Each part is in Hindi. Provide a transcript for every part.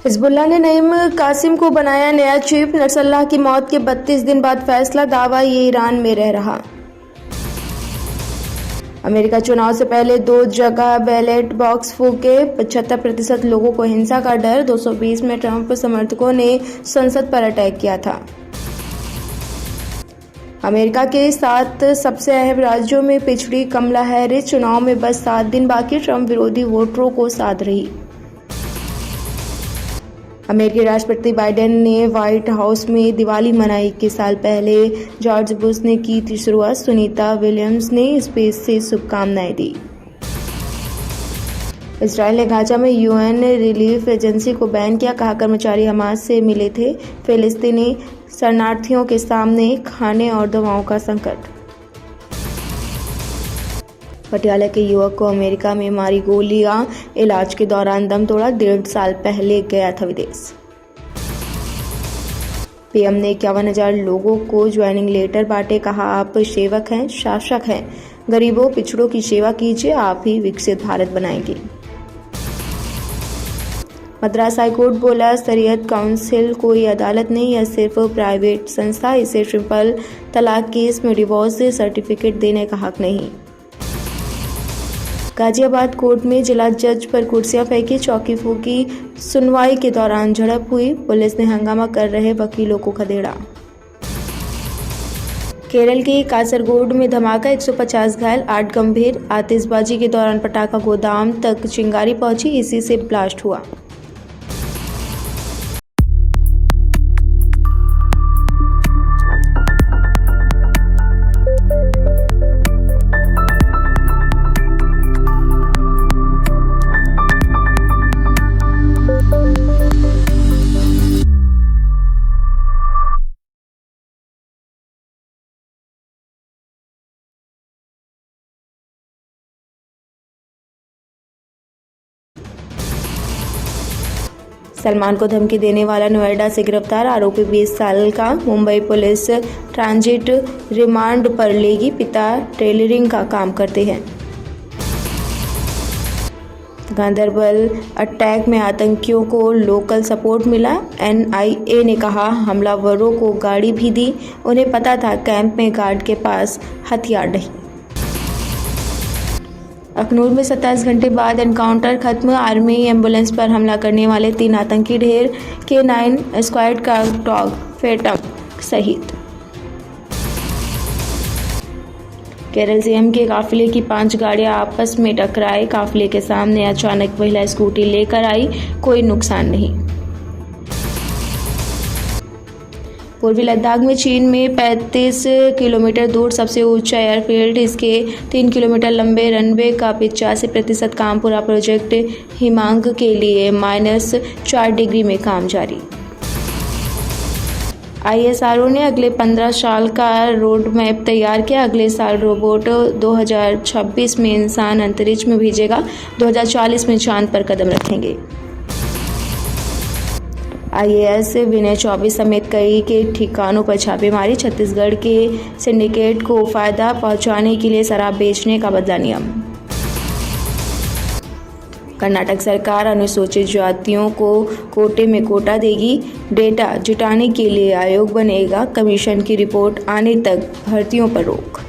हिजबुल्लाह ने नईम कासिम को बनाया नया चीफ। नसरल्लाह की मौत के 32 दिन बाद फैसला, दावा ये ईरान में रह रहा। अमेरिका चुनाव से पहले 2 जगह बैलेट बॉक्स फूके, 75% लोगों को हिंसा का डर। 220 में ट्रंप समर्थकों ने संसद पर अटैक किया था। अमेरिका के 7 सबसे अहम राज्यों में पिछड़ी कमला हैरिस, चुनाव में बस 7 दिन बाकी, ट्रंप विरोधी वोटरों को साध रही। अमेरिकी राष्ट्रपति बाइडेन ने व्हाइट हाउस में दिवाली मनाई। 21 साल पहले जॉर्ज बुश ने की थी शुरुआत। सुनीता विलियम्स ने स्पेस से शुभकामनाएं दी। इजराइल ने गाजा में यूएन रिलीफ एजेंसी को बैन किया, कहा कर्मचारी हमास से मिले थे। फिलिस्तीनी शरणार्थियों के सामने खाने और दवाओं का संकट। पटियाला के युवक को अमेरिका में मारी गोलियां, इलाज के दौरान दम तोड़ा। 1.5 साल पहले गया था विदेश। पीएम ने 51,000 लोगों को ज्वाइनिंग लेटर बांटे, कहा आप सेवक हैं, शासक हैं। गरीबों पिछड़ों की सेवा कीजिए, आप ही विकसित भारत बनाएंगे। मद्रास हाईकोर्ट बोला, शरीयत काउंसिल कोई अदालत नहीं, यह सिर्फ प्राइवेट संस्था, इसे ट्रिपल तलाक केस में डिवोर्स सर्टिफिकेट देने का हक नहीं। गाजियाबाद कोर्ट में जिला जज पर कुर्सियां फेंकी, चौकी फूकी। सुनवाई के दौरान झड़प हुई, पुलिस ने हंगामा कर रहे वकीलों को खदेड़ा। केरल के कासरगोड में धमाका, 150 घायल, 8 गंभीर। आतिशबाजी के दौरान पटाखा गोदाम तक चिंगारी पहुंची, इसी से ब्लास्ट हुआ। सलमान को धमकी देने वाला नोएडा से गिरफ्तार, आरोपी 20 साल का। मुंबई पुलिस ट्रांजिट रिमांड पर लेगी, पिता टेलरिंग का काम करते हैं। गांदरबल अटैक में आतंकियों को लोकल सपोर्ट मिला, एनआईए ने कहा हमलावरों को गाड़ी भी दी, उन्हें पता था कैंप में गार्ड के पास हथियार नहीं। अखनूर में 27 घंटे बाद एनकाउंटर खत्म, आर्मी एम्बुलेंस पर हमला करने वाले 3 आतंकी ढेर, K9 स्क्वाड का डॉग फैंटम शहीद। केरल सीएम के काफिले की 5 गाड़ियां आपस में टकराए, काफिले के सामने अचानक महिला स्कूटी लेकर आई, कोई नुकसान नहीं। पूर्वी लद्दाख में चीन में 35 किलोमीटर दूर सबसे ऊंचा एयरफील्ड, इसके 3 किलोमीटर लंबे रनवे का 85% काम पूरा। प्रोजेक्ट हिमांग के लिए -4 डिग्री में काम जारी। ISRO ने अगले 15 साल का रोड मैप तैयार किया, अगले साल रोबोट 2026 में इंसान अंतरिक्ष में भेजेगा, 2040 में चांद पर कदम रखेंगे। IAS विनय चौबे समेत कई के ठिकानों पर छापेमारी, छत्तीसगढ़ के सिंडिकेट को फायदा पहुंचाने के लिए शराब बेचने का बदला नियम। कर्नाटक सरकार अनुसूचित जातियों को कोटे में कोटा देगी, डेटा जुटाने के लिए आयोग बनेगा, कमीशन की रिपोर्ट आने तक भर्तियों पर रोक।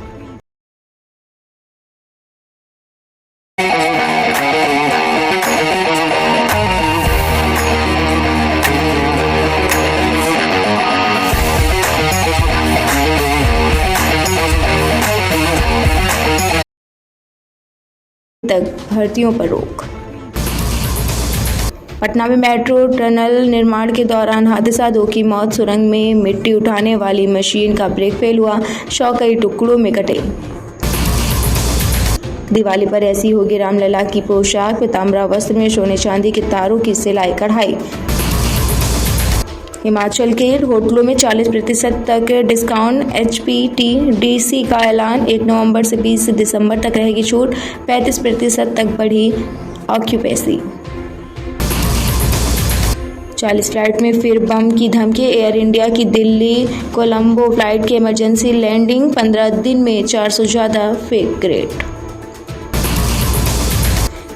भर्तियों पर रोक। पटना में मेट्रो टनल निर्माण के दौरान हादसा, 2 की मौत। सुरंग में मिट्टी उठाने वाली मशीन का ब्रेक फेल हुआ, 100 कई टुकड़ों में कटे। दिवाली पर ऐसी होगी रामलला की पोशाक, पीताम्बरा वस्त्र में सोने चांदी के तारों की सिलाई कढ़ाई। हिमाचल के होटलों में 40% तक डिस्काउंट, HPTDC का ऐलान। 1 नवंबर से 20 दिसंबर तक रहेगी छूट, 35% तक बढ़ी ऑक्यूपेंसी। 40 फ्लाइट में फिर बम की धमकी, एयर इंडिया की दिल्ली कोलंबो फ्लाइट की इमरजेंसी लैंडिंग, 15 दिन में 400 ज़्यादा फेक ग्रेड।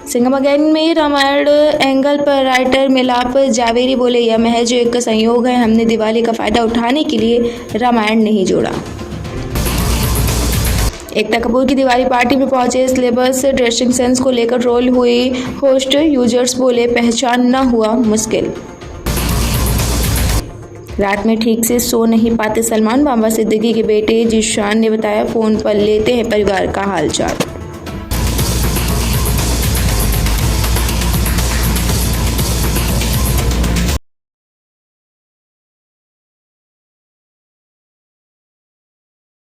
सिंघम अगेन में रामायण एंगल पर राइटर मिलाप जावेरी बोले, यह महज एक संयोग है, हमने दिवाली का फायदा उठाने के लिए रामायण नहीं जोड़ा। एकता कपूर की दिवाली पार्टी में पहुंचे सिलेबस ड्रेसिंग सेंस को लेकर ट्रोल हुई होस्ट, यूजर्स बोले पहचानना हुआ मुश्किल। रात में ठीक से सो नहीं पाते सलमान, बाबा सिद्दीकी के बेटे जीशान ने बताया, फोन पर लेते हैं परिवार का हालचाल।